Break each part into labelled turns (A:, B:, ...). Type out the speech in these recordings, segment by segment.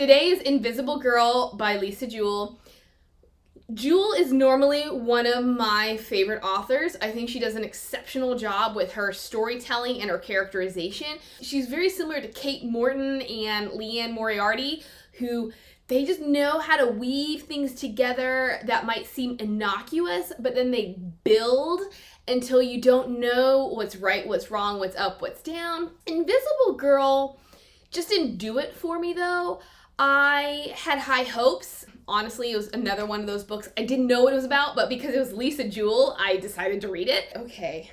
A: Today is Invisible Girl by Lisa Jewell. Jewell is normally one of my favorite authors. I think she does an exceptional job with her storytelling and her characterization. She's very similar to Kate Morton and Leanne Moriarty, who they just know how to weave things together that might seem innocuous, but then they build until you don't know what's right, what's wrong, what's up, what's down. Invisible Girl just didn't do it for me though. I had high hopes. Honestly, it was another one of those books I didn't know what it was about, but because it was Lisa Jewell, I decided to read it. Okay,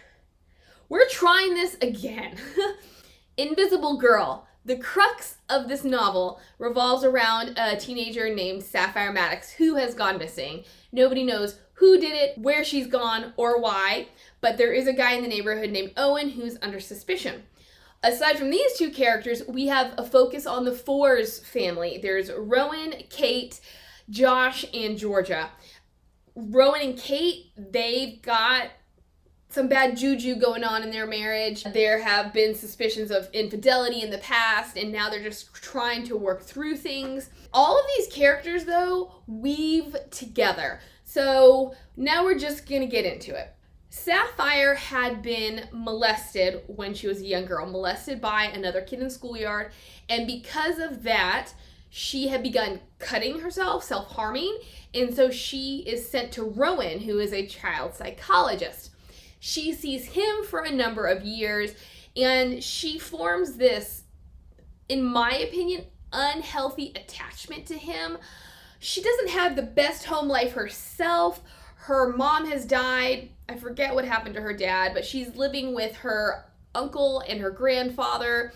A: we're trying this again. Invisible Girl. The crux of this novel revolves around a teenager named Saffyre Maddox who has gone missing. Nobody knows who did it, where she's gone, or why, but there is a guy in the neighborhood named Owen who's under suspicion. Aside from these two characters, we have a focus on the Fours family. There's Rowan, Kate, Josh, and Georgia. Rowan and Kate, they've got some bad juju going on in their marriage. There have been suspicions of infidelity in the past, and now they're just trying to work through things. All of these characters, though, weave together. So now we're just gonna get into it. Saffyre had been molested when she was a young girl, molested by another kid in the schoolyard, and because of that, she had begun cutting herself, self-harming, and so she is sent to Rowan, who is a child psychologist. She sees him for a number of years, and she forms this, in my opinion, unhealthy attachment to him. She doesn't have the best home life herself. Her mom has died. I forget what happened to her dad, but she's living with her uncle and her grandfather.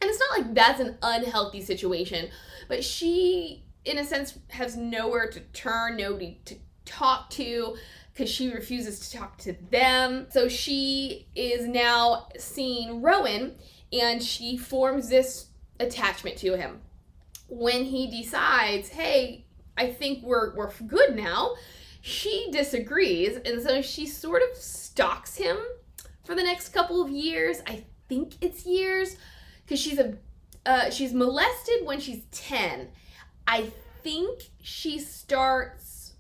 A: And it's not like that's an unhealthy situation, but she, in a sense, has nowhere to turn, nobody to talk to, because she refuses to talk to them. So she is now seeing Rowan, and she forms this attachment to him. When he decides, hey, I think we're good now, she disagrees, and so she sort of stalks him for the next couple of years. I think it's years, because she's molested when she's 10. I think she starts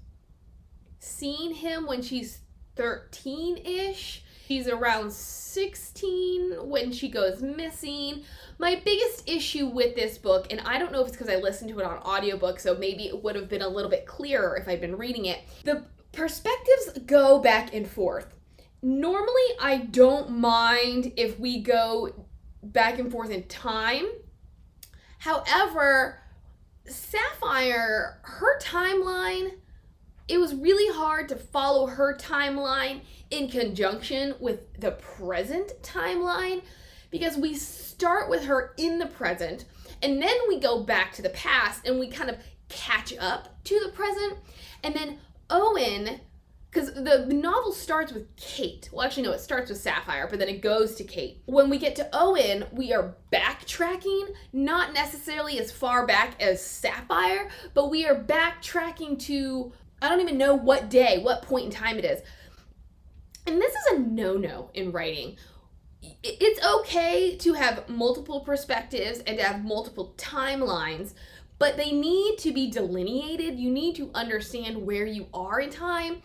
A: seeing him when she's 13-ish. She's around 16 when she goes missing. My biggest issue with this book, and I don't know if it's because I listened to it on audiobook, so maybe it would have been a little bit clearer if I'd been reading it. The perspectives go back and forth. Normally, I don't mind if we go back and forth in time. However, Saffyre, her timeline, it was really hard to follow her timeline in conjunction with the present timeline, because we start with her in the present and then we go back to the past and we kind of catch up to the present. And then Owen, because the novel starts with Kate. Well, actually, no, it starts with Saffyre, but then it goes to Kate. When we get to Owen, we are backtracking, not necessarily as far back as Saffyre, but we are backtracking to, I don't even know what day, what point in time it is. And this is a no-no in writing. It's okay to have multiple perspectives and to have multiple timelines, but they need to be delineated. You need to understand where you are in time.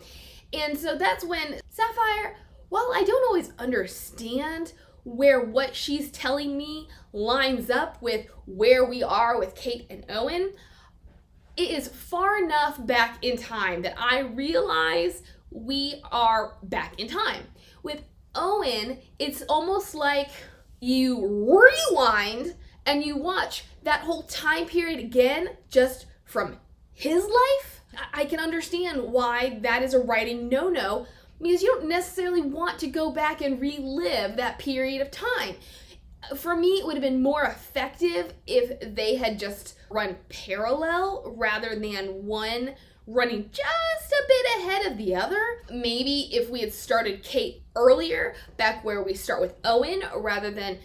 A: And so that's when Saffyre, while I don't always understand where what she's telling me lines up with where we are with Kate and Owen, it is far enough back in time that I realize we are back in time. With Owen, it's almost like you rewind and you watch that whole time period again, just from his life. I can understand why that is a writing no-no, because you don't necessarily want to go back and relive that period of time. For me, it would have been more effective if they had just run parallel rather than one running just a bit ahead of the other. Maybe if we had started Kate earlier, back where we start with Owen, rather than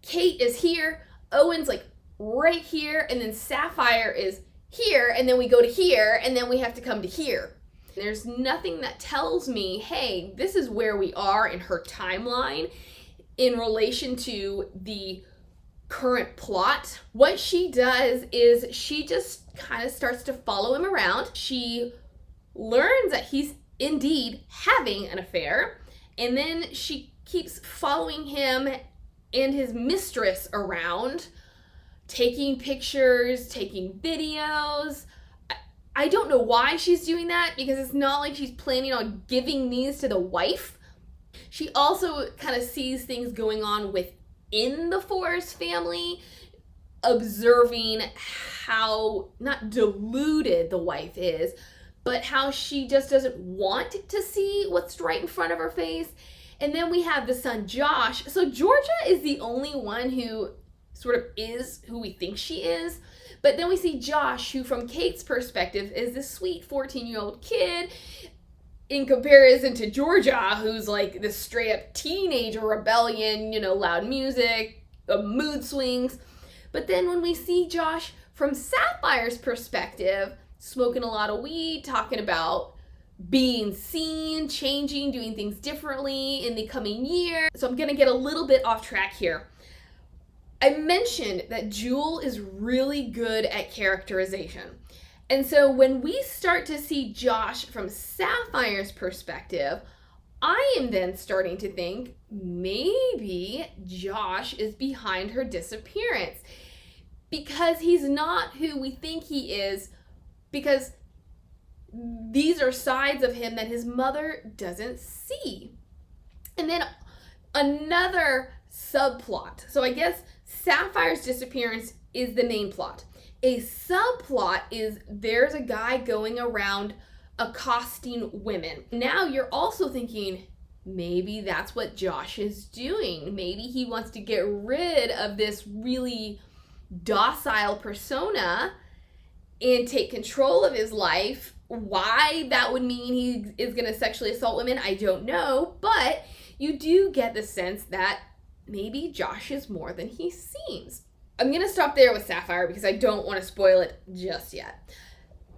A: Kate is here, Owen's like right here, and then Saffyre is here, and then we go to here, and then we have to come to here. There's nothing that tells me, hey, this is where we are in her timeline in relation to the current plot. What she does is she just kind of starts to follow him around. She learns that he's indeed having an affair, and then she keeps following him and his mistress around, taking pictures, taking videos. I don't know why she's doing that, because it's not like she's planning on giving these to the wife. She also kind of sees things going on within the Forrest family, observing how not deluded the wife is, but how she just doesn't want to see what's right in front of her face. And then we have the son, Josh. So Georgia is the only one who sort of is who we think she is. But then we see Josh, who from Kate's perspective is this sweet 14-year-old kid, in comparison to Georgia, who's like this straight up teenager rebellion, you know, loud music, mood swings. But then when we see Josh from Sapphire's perspective, smoking a lot of weed, talking about being seen, changing, doing things differently in the coming year. So I'm gonna get a little bit off track here. I mentioned that Jewell is really good at characterization. And so when we start to see Josh from Sapphire's perspective, I am then starting to think maybe Josh is behind her disappearance, because he's not who we think he is, because these are sides of him that his mother doesn't see. And then another subplot. So I guess Sapphire's disappearance is the main plot. A subplot is there's a guy going around accosting women. Now you're also thinking, maybe that's what Josh is doing. Maybe he wants to get rid of this really docile persona and take control of his life. Why that would mean he is going to sexually assault women, I don't know. But you do get the sense that maybe Josh is more than he seems. I'm going to stop there with Sapphire because I don't want to spoil it just yet.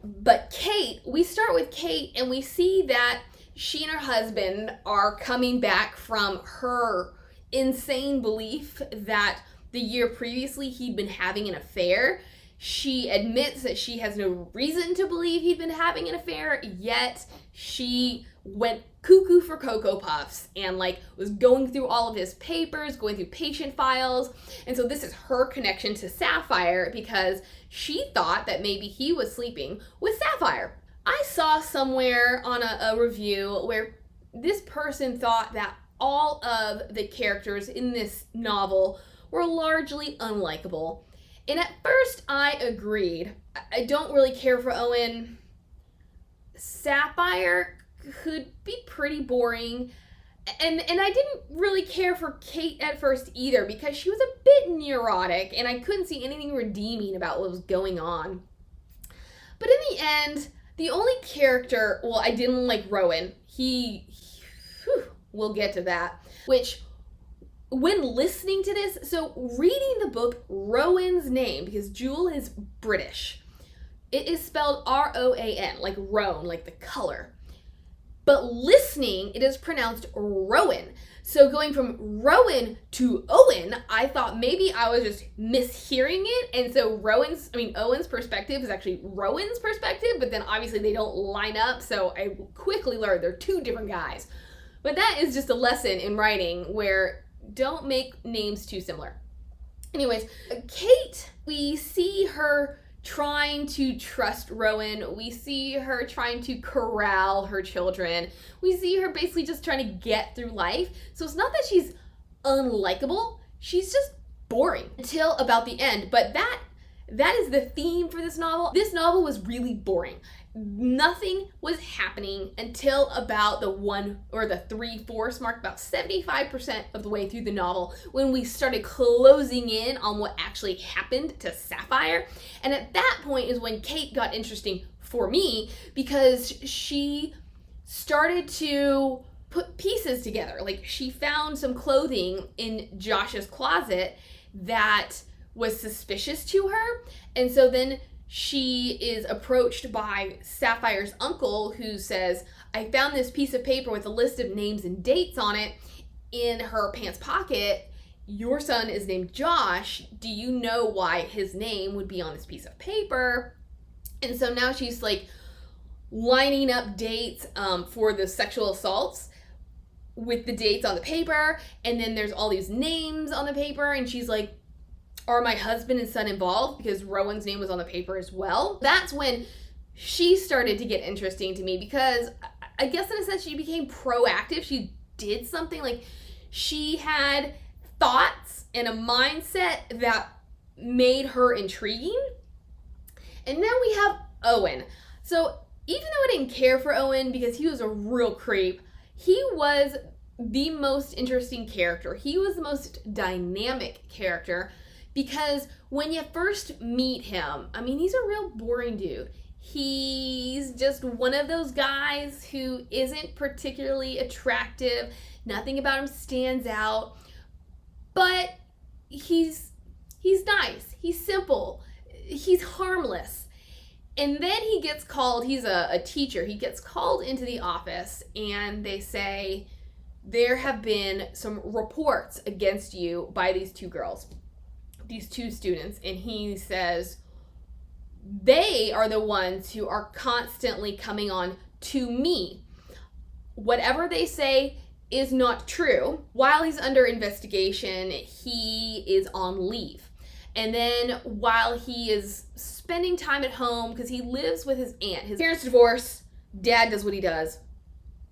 A: But Kate, we start with Kate and we see that she and her husband are coming back from her insane belief that the year previously he'd been having an affair. She admits that she has no reason to believe he'd been having an affair, yet she went cuckoo for Cocoa Puffs and was going through all of his papers, going through patient files. And so this is her connection to Sapphire, because she thought that maybe he was sleeping with Sapphire. I saw somewhere on a review where this person thought that all of the characters in this novel were largely unlikable. And at first I agreed. I don't really care for Owen. Sapphire could be pretty boring. And I didn't really care for Kate at first either, because she was a bit neurotic and I couldn't see anything redeeming about what was going on. But in the end, the only character, well, I didn't like Rowan. We'll get to that. Which, when listening to this, so reading the book, Rowan's name, because Jewell is British, it is spelled R-O-A-N, like Roan, like the color. But listening, it is pronounced Rowan. So going from Rowan to Owen, I thought maybe I was just mishearing it. And so Owen's perspective is actually Rowan's perspective, but then obviously they don't line up. So I quickly learned they're two different guys. But that is just a lesson in writing where don't make names too similar. Anyways, Kate, we see her trying to trust Rowan. We see her trying to corral her children. We see her basically just trying to get through life. So it's not that she's unlikable, she's just boring until about the end. But that is the theme for this novel. This novel was really boring. Nothing was happening until about the 1 or the 3/4 mark, about 75% of the way through the novel, when we started closing in on what actually happened to Sapphire. And at that point is when Kate got interesting for me, because she started to put pieces together. Like, she found some clothing in Josh's closet that was suspicious to her. And so then she is approached by Sapphire's uncle, who says, I found this piece of paper with a list of names and dates on it in her pants pocket. your son is named Josh. Do you know why his name would be on this piece of paper? And so now she's like lining up dates for the sexual assaults with the dates on the paper. And then there's all these names on the paper. And she's like, are my husband and son involved? Because Rowan's name was on the paper as well. That's when she started to get interesting to me, because I guess in a sense she became proactive. She did something, like she had thoughts and a mindset that made her intriguing. And then we have Owen. So even though I didn't care for Owen because he was a real creep, he was the most interesting character. He was the most dynamic character, because when you first meet him, I mean, he's a real boring dude. He's just one of those guys who isn't particularly attractive. Nothing about him stands out. But he's nice. He's simple. He's harmless. And then he gets called, he's a teacher. He gets called into the office and they say, there have been some reports against you by these two girls, these two students. And he says, they are the ones who are constantly coming on to me. Whatever they say is not true. While he's under investigation, he is on leave. And then while he is spending time at home, because he lives with his aunt, his parents divorce, dad does what he does,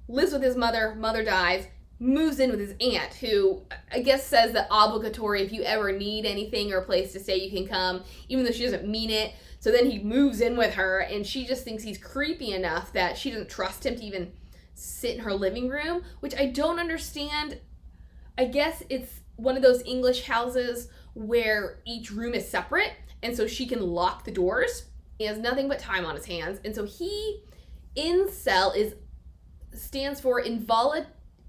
A: lives with his mother, mother dies, moves in with his aunt, who I guess says that obligatory, if you ever need anything or a place to stay, you can come, even though she doesn't mean it. So then he moves in with her, and she just thinks he's creepy enough that she doesn't trust him to even sit in her living room, which I don't understand. I guess it's one of those English houses where each room is separate, and so she can lock the doors. He has nothing but time on his hands, and so incel stands for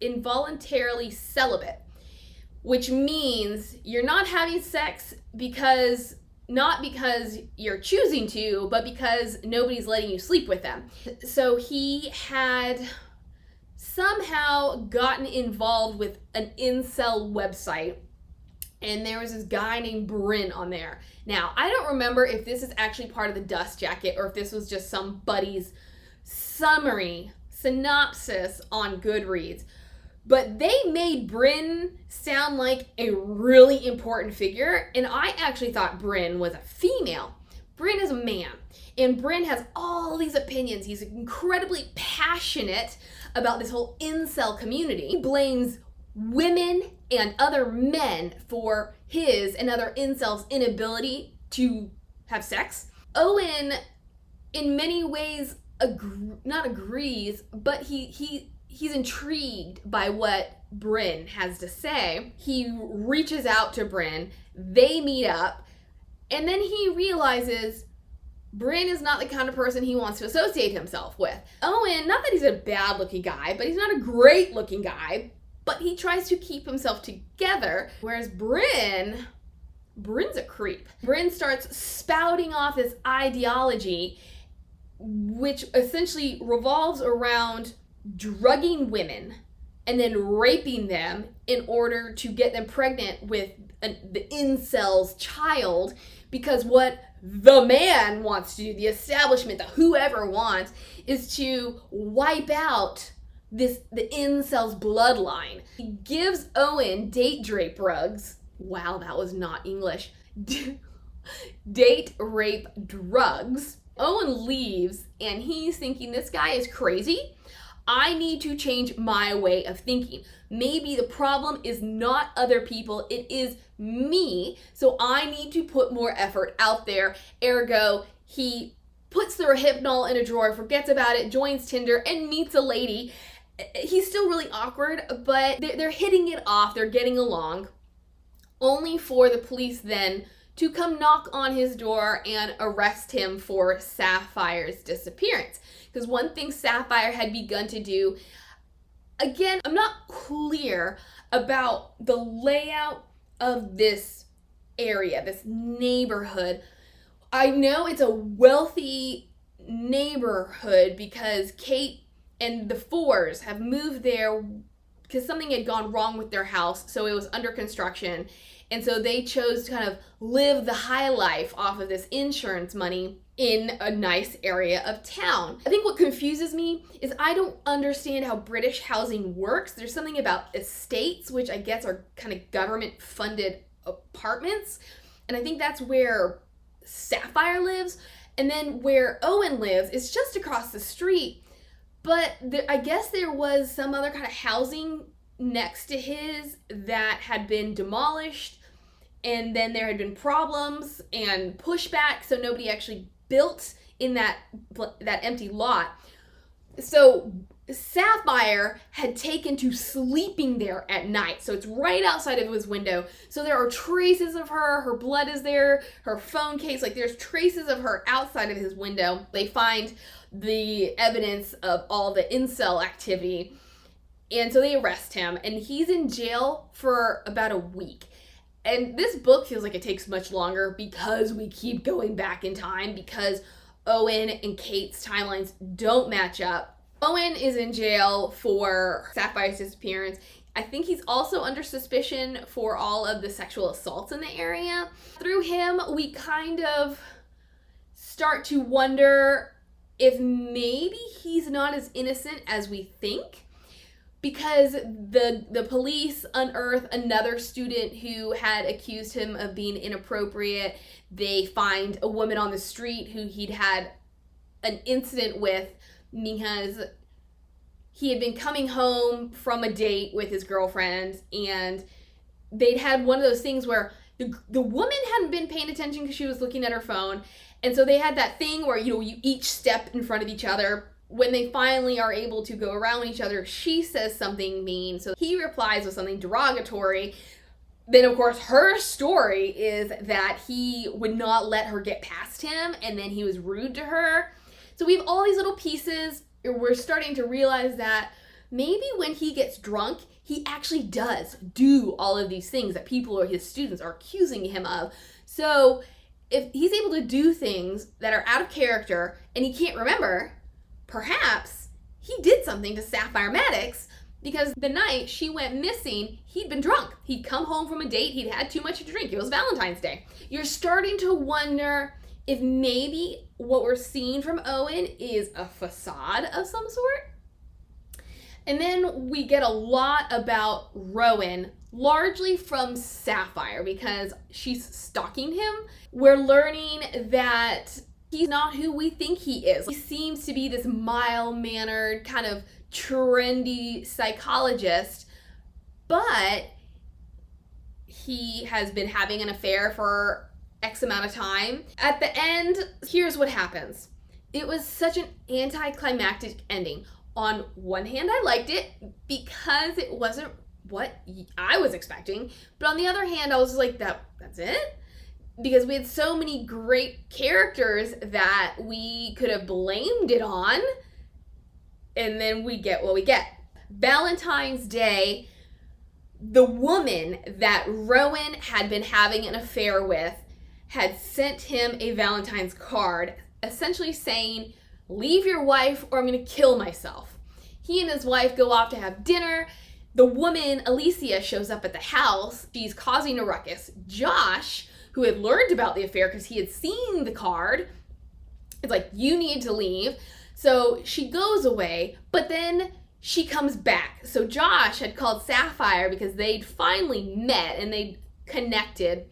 A: involuntarily celibate, which means you're not having sex not because you're choosing to, but because nobody's letting you sleep with them. So he had somehow gotten involved with an incel website, and there was this guy named Bryn on there. Now, I don't remember if this is actually part of the dust jacket or if this was just somebody's synopsis on Goodreads. But they made Bryn sound like a really important figure, and I actually thought Bryn was a female. Bryn is a man, and Bryn has all these opinions. He's incredibly passionate about this whole incel community. He blames women and other men for his and other incels' inability to have sex. Owen, in many ways, not agrees, but he's intrigued by what Bryn has to say. He reaches out to Bryn, they meet up, and then he realizes Bryn is not the kind of person he wants to associate himself with. Owen, not that he's a bad looking guy, but he's not a great looking guy, but he tries to keep himself together, whereas Bryn's a creep. Bryn starts spouting off this ideology, which essentially revolves around drugging women and then raping them in order to get them pregnant with the incel's child, because what the man wants to do, the establishment, the whoever wants, is to wipe out the incel's bloodline. He gives Owen date rape drugs. Wow, that was not English. Date rape drugs. Owen leaves, and he's thinking, this guy is crazy. I need to change my way of thinking. Maybe the problem is not other people, it is me. So I need to put more effort out there. Ergo, he puts the Rohypnol in a drawer, forgets about it, joins Tinder, and meets a lady. He's still really awkward, but they're hitting it off, they're getting along, only for the police then to come knock on his door and arrest him for Sapphire's disappearance. Because one thing Sapphyre had begun to do, again, I'm not clear about the layout of this area, this neighborhood. I know it's a wealthy neighborhood because Kate and the Fours have moved there because something had gone wrong with their house, so it was under construction. And so they chose to kind of live the high life off of this insurance money in a nice area of town. I think what confuses me is I don't understand how British housing works. There's something about estates, which I guess are kind of government-funded apartments. And I think that's where Sapphire lives. And then where Owen lives is just across the street. But I guess there was some other kind of housing next to his that had been demolished. And then there had been problems and pushback, so nobody actually built in that empty lot. So Sapphire had taken to sleeping there at night. So it's right outside of his window. So there are traces of her blood is there, her phone case, like there's traces of her outside of his window. They find the evidence of all the incel activity. And so they arrest him, and he's in jail for about a week. And this book feels like it takes much longer because we keep going back in time, because Owen and Kate's timelines don't match up. Owen is in jail for Sapphire's disappearance. I think he's also under suspicion for all of the sexual assaults in the area. Through him, we kind of start to wonder if maybe he's not as innocent as we think, because the police unearth another student who had accused him of being inappropriate. They find a woman on the street who he'd had an incident with because he had been coming home from a date with his girlfriend, and they'd had one of those things where the woman hadn't been paying attention because she was looking at her phone, and so they had that thing where, you each step in front of each other. When they finally are able to go around each other, she says something mean, so he replies with something derogatory. Then, of course, her story is that he would not let her get past him, and then he was rude to her. So we have all these little pieces. We're starting to realize that maybe when he gets drunk, he actually does do all of these things that people or his students are accusing him of. So if he's able to do things that are out of character and he can't remember, perhaps he did something to Saffyre Maddox, because the night she went missing, he'd been drunk. He'd come home from a date, he'd had too much to drink. It was Valentine's Day. You're starting to wonder if maybe what we're seeing from Owen is a facade of some sort. And then we get a lot about Rowan, largely from Sapphire, because she's stalking him. We're learning that he's not who we think he is. He seems to be this mild-mannered, kind of trendy psychologist, but he has been having an affair for X amount of time. At the end, here's what happens. It was such an anticlimactic ending. On one hand, I liked it because it wasn't what I was expecting, but on the other hand, I was like, that's it? Because we had so many great characters that we could have blamed it on, and then we get what we get. Valentine's Day, the woman that Rowan had been having an affair with had sent him a Valentine's card, essentially saying, leave your wife or I'm gonna kill myself. He and his wife go off to have dinner. The woman, Alicia, shows up at the house. She's causing a ruckus. Josh, who had learned about the affair because he had seen the card, is like, you need to leave. So she goes away, but then she comes back. So Josh had called Sapphire because they'd finally met and they'd connected,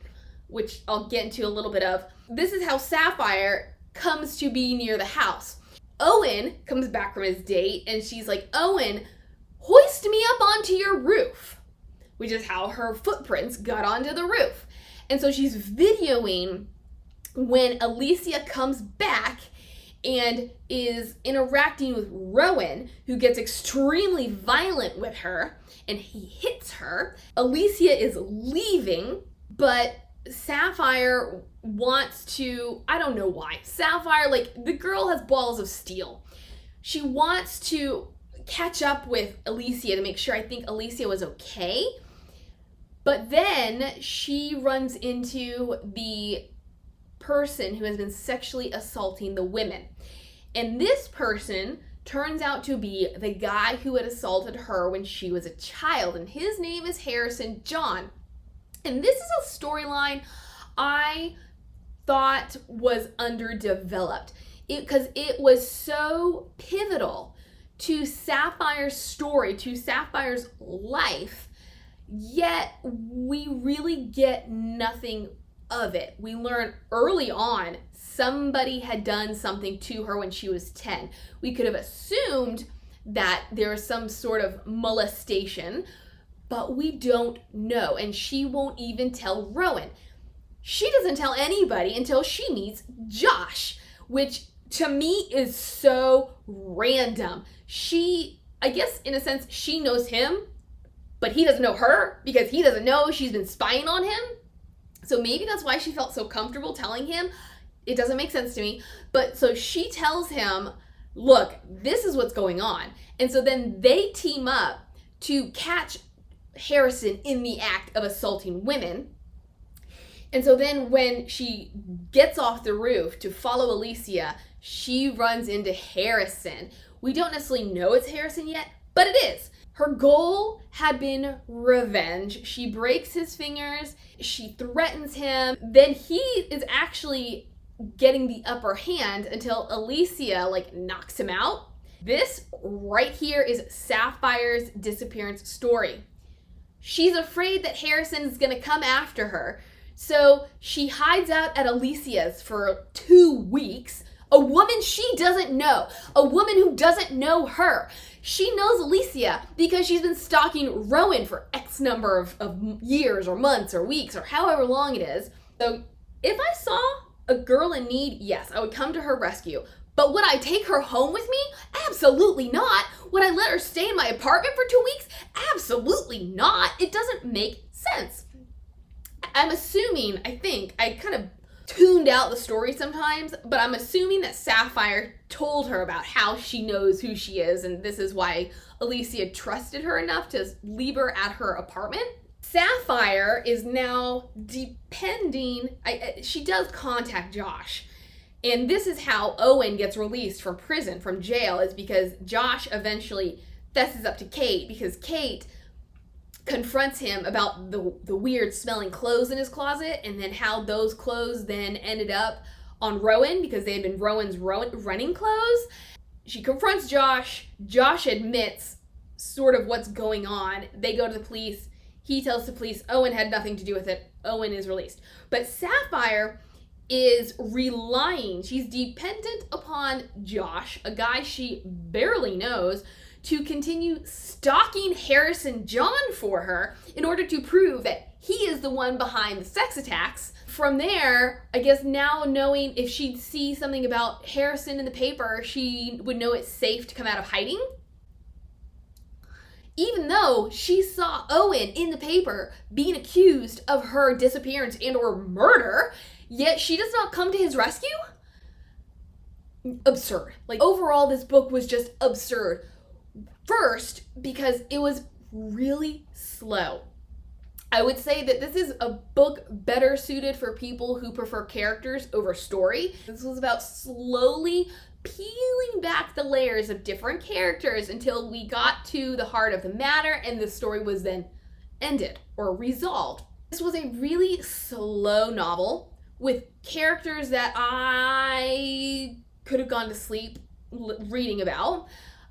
A: which I'll get into a little bit of. This is how Sapphire comes to be near the house. Owen comes back from his date and she's like, Owen, hoist me up onto your roof, which is how her footprints got onto the roof. And so she's videoing when Alicia comes back and is interacting with Rowan, who gets extremely violent with her, and he hits her. Alicia is leaving, but Sapphire wants to, I don't know why. Sapphire, like, the girl has balls of steel. She wants to catch up with Alicia to make sure, I think Alicia was okay. But then she runs into the person who has been sexually assaulting the women. And this person turns out to be the guy who had assaulted her when she was a child, and his name is Harrison John. And this is a storyline I thought was underdeveloped because it was so pivotal to Sapphire's story, to Sapphire's life, yet we really get nothing of it. We learn early on somebody had done something to her when she was 10. We could have assumed that there was some sort of molestation, but we don't know, and she won't even tell Rowan. She doesn't tell anybody until she meets Josh, which to me is so random. I guess in a sense, she knows him, but he doesn't know her because he doesn't know she's been spying on him. So maybe that's why she felt so comfortable telling him. It doesn't make sense to me. But so she tells him, look, this is what's going on. And so then they team up to catch Harrison in the act of assaulting women. And so then when she gets off the roof to follow Alicia, she runs into Harrison. We don't necessarily know it's Harrison yet, but it is. Her goal had been revenge. She breaks his fingers, she threatens him, then he is actually getting the upper hand until Alicia knocks him out. This right here is Sapphire's disappearance story. She's afraid that Harrison is going to come after her, so she hides out at Alicia's for 2 weeks. A woman she doesn't know, a woman who doesn't know her. She knows Alicia because she's been stalking Rowan for X number of years or months or weeks or however long it is. So if I saw a girl in need, yes, I would come to her rescue. But would I take her home with me? Absolutely not. Would I let her stay in my apartment for 2 weeks? Absolutely not. It doesn't make sense. I'm assuming, I think, I kind of tuned out the story sometimes, but I'm assuming that Sapphire told her about how she knows who she is, and this is why Alicia trusted her enough to leave her at her apartment. Sapphire is now depending, she does contact Josh, and this is how Owen gets released from prison, from jail, is because Josh eventually fesses up to Kate, because Kate confronts him about the weird smelling clothes in his closet, and then how those clothes then ended up on Rowan because they had been Rowan's running clothes. She confronts Josh. Josh admits sort of what's going on. They go to the police. He tells the police Owen had nothing to do with it. Owen is released. But Sapphire is relying, she's dependent upon Josh, a guy she barely knows, to continue stalking Harrison John for her in order to prove that he is the one behind the sex attacks. From there, I guess now knowing if she'd see something about Harrison in the paper, she would know it's safe to come out of hiding. Even though she saw Owen in the paper being accused of her disappearance and or murder, yet she does not come to his rescue? Absurd. Overall, this book was just absurd. First, because it was really slow. I would say that this is a book better suited for people who prefer characters over story. This was about slowly peeling back the layers of different characters until we got to the heart of the matter and the story was then ended or resolved. This was a really slow novel with characters that I could have gone to sleep reading about,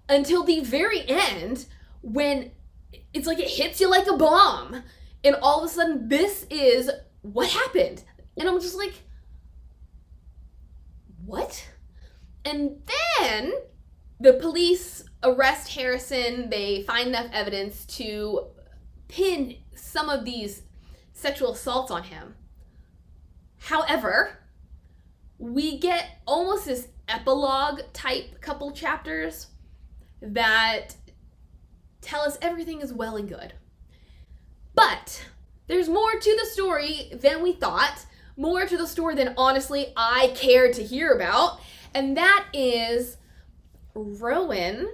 A: until the very end, when it's like it hits you like a bomb, and all of a sudden this is what happened. And I'm just like, what? And then the police arrest Harrison. They find enough evidence to pin some of these sexual assaults on him. However, we get almost this epilogue type couple chapters that tell us everything is well and good. But there's more to the story than we thought, more to the story than honestly I cared to hear about, and that is Rowan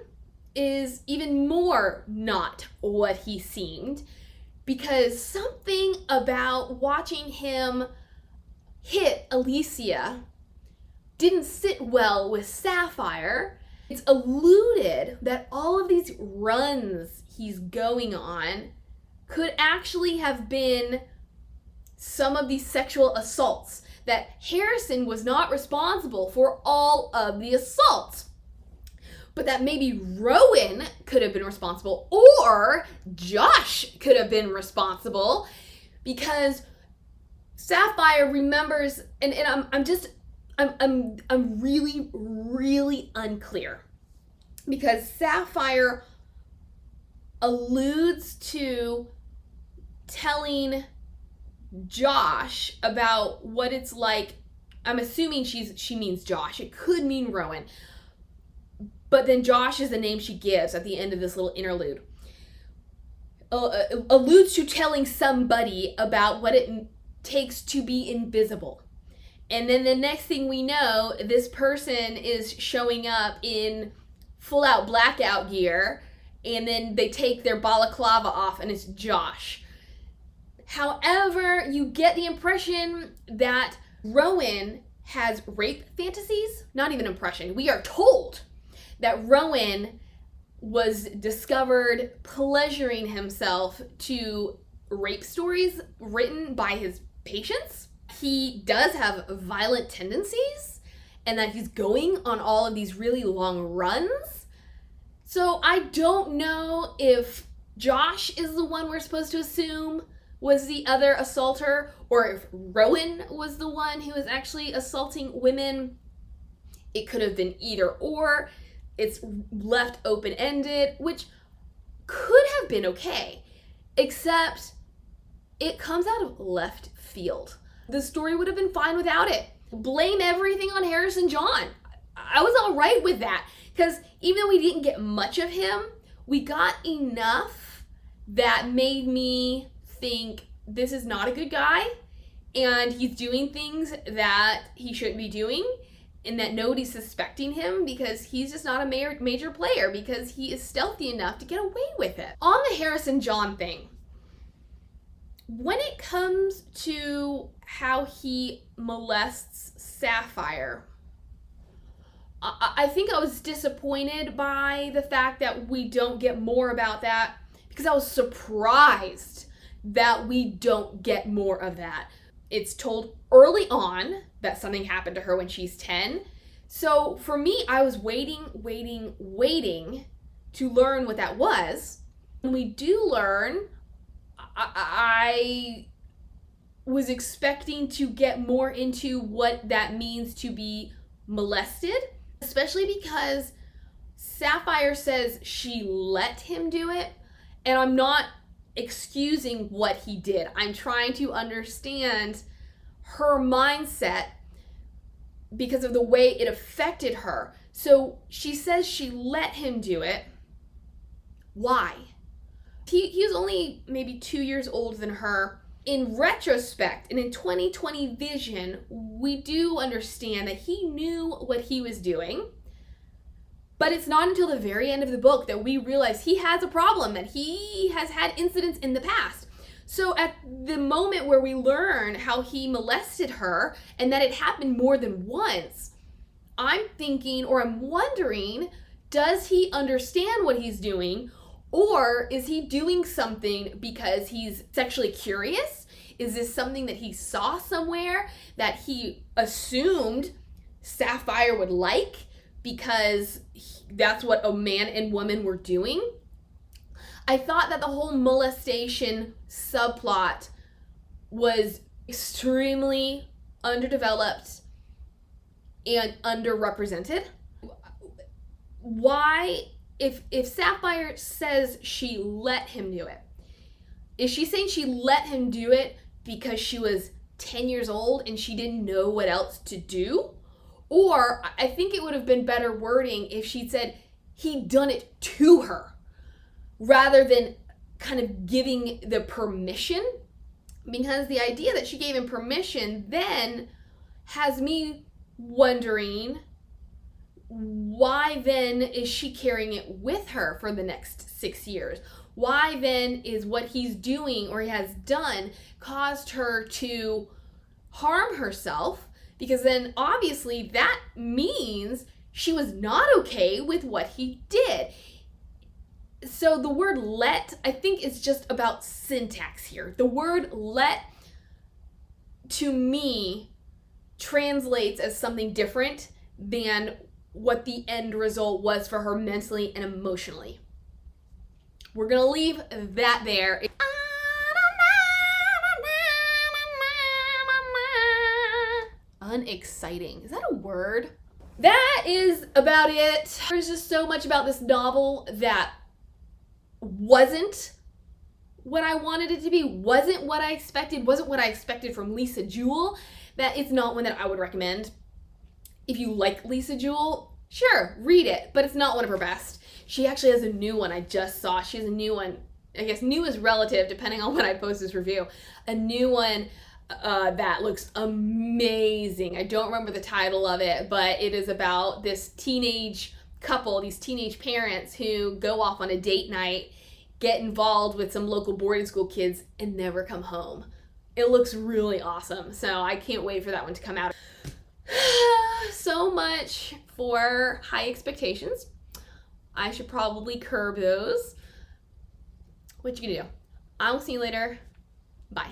A: is even more not what he seemed, because something about watching him hit Alicia didn't sit well with Sapphire. It's alluded that all of these runs he's going on could actually have been some of these sexual assaults, that Harrison was not responsible for all of the assaults, but that maybe Rowan could have been responsible, or Josh could have been responsible, because Saffyre remembers, and I'm really, really unclear, because Saffyre alludes to telling Josh about what it's like. I'm assuming she means Josh. It could mean Rowan. But then Josh is the name she gives at the end of this little interlude. Alludes to telling somebody about what it takes to be invisible. And then the next thing we know, this person is showing up in full out blackout gear, and then they take their balaclava off and it's Josh. However, you get the impression that Rowan has rape fantasies. Not even impression. We are told that Rowan was discovered pleasuring himself to rape stories written by his patients. He does have violent tendencies, and that he's going on all of these really long runs. So I don't know if Josh is the one we're supposed to assume was the other assaulter, or if Rowan was the one who was actually assaulting women. It could have been either or. It's left open-ended, which could have been okay, except it comes out of left field. The story would have been fine without it. Blame everything on Harrison John. I was all right with that, because even though we didn't get much of him, we got enough that made me think this is not a good guy, and he's doing things that he shouldn't be doing, and that nobody's suspecting him because he's just not a major player, because he is stealthy enough to get away with it. On the Harrison John thing, when it comes to how he molests Saffyre, I think I was disappointed by the fact that we don't get more about that, because I was surprised that we don't get more of that. It's told early on that something happened to her when she's 10. So for me, I was waiting to learn what that was. When we do learn, I was expecting to get more into what that means to be molested, especially because Saffyre says she let him do it, and I'm not excusing what he did. I'm trying to understand her mindset because of the way it affected her. So she says she let him do it. Why? He was only maybe 2 years older than her. In retrospect, and in 2020 vision, we do understand that he knew what he was doing. But it's not until the very end of the book that we realize he has a problem, that he has had incidents in the past. So at the moment where we learn how he molested her and that it happened more than once, I'm thinking, or I'm wondering, does he understand what he's doing? Or is he doing something because he's sexually curious? Is this something that he saw somewhere that he assumed Saffyre would like because that's what a man and woman were doing? I thought that the whole molestation subplot was extremely underdeveloped and underrepresented. Why, if Saffyre says she let him do it, is she saying she let him do it because she was 10 years old and she didn't know what else to do? Or I think it would have been better wording if she'd said he'd done it to her, rather than kind of giving the permission. Because the idea that she gave him permission then has me wondering, why then is she carrying it with her for the next 6 years? Why then is what he's doing or he has done caused her to harm herself? Because then obviously that means she was not okay with what he did. So the word let, I think, is just about syntax here. The word let, to me, translates as something different than what the end result was for her mentally and emotionally. We're gonna leave that there. Unexciting. Is that a word? That is about it. There's just so much about this novel that wasn't what I wanted it to be, wasn't what I expected from Lisa Jewell, that it's not one that I would recommend. If you like Lisa Jewell, sure, read it, but it's not one of her best. She actually has a new one I just saw. She has a new one, I guess new is relative depending on when I post this review, a new one that looks amazing. I don't remember the title of it, but it is about this teenage couple, these teenage parents who go off on a date night, get involved with some local boarding school kids, and never come home. It looks really awesome, so I can't wait for that one to come out. So much for high expectations. I should probably curb those. What you gonna do? I will see you later. Bye.